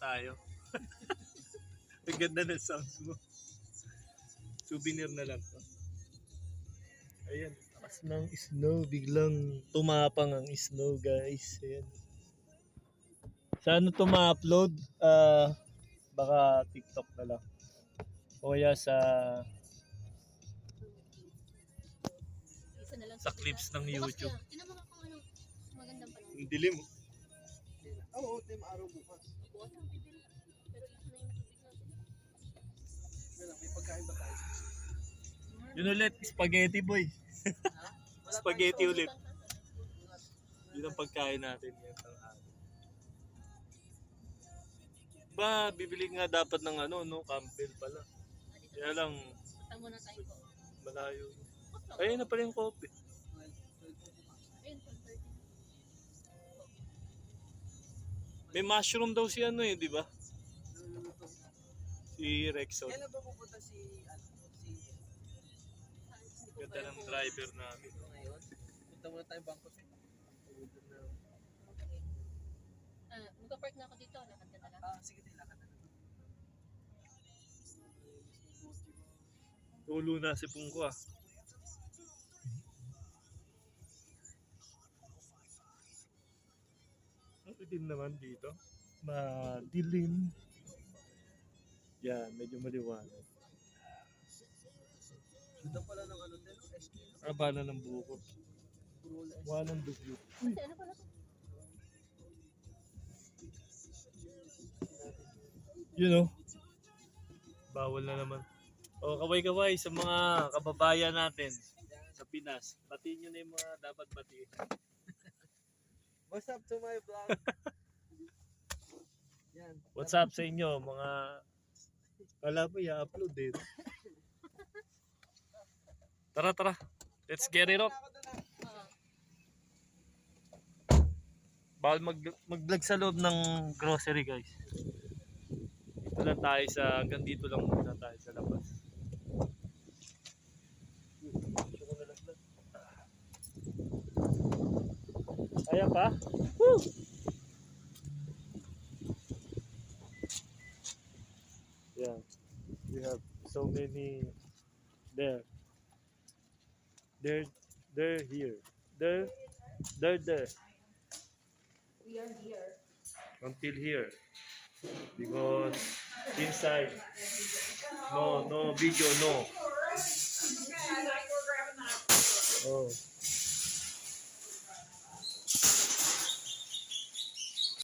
tayo. Ang ganda ng sounds mo. Souvenir na lang to. Ayan, takas ng snow. Biglang tumapang ang snow, guys. Ayan. Saan to ma-upload? Baka TikTok na lang. O kaya sa clips ng YouTube. Tinan mo nga kung ano magandang panahon. Ang dilim. Oo, team araw bukas. Bukas ang pipili. Pero isa na yung tubig natin. May pagkain ba tayo? Yun ulit, spaghetti boy. Spaghetti ulit. Yun ang pagkain natin ngayon tanghali. Ba, bibili nga dapat ng Campbell pala. Kaya lang, Tamo na tayo po. malayo. Ayun na pala yung coffee. Ayun, 12:30. May mushroom daw si di ba? Si Rexon. Kailan ba pupunta si Ganda ng driver namin. ngayon? Punta muna tayo bangko sa Magka-park na ako dito. Lakad ka na lang. sige tayo, lakad na lang. Tulo na si Pungko Ang itim naman dito. Madilim. Yan, medyo maliwanag. Ganda pala ng SK. Abala ng buko. Walang dugyo. Kasi ano pala to? Bawal na naman. O, kaway-kaway sa mga kababayan natin sa Pinas. Batiin nyo na yung mga dapat batiin. What's up to my vlog? Yan. What's up sa inyo, mga... Kala mo i-upload eh. Tara. Let's get it up. Bawal mag-vlog sa loob ng grocery, guys. Dito lang tayo hanggang dito lang muna tayo sa labas. Kaya pa? Woo! Yeah, we have so many there. They're here. There. We are here. Until here. Because inside, no video, no. Oh.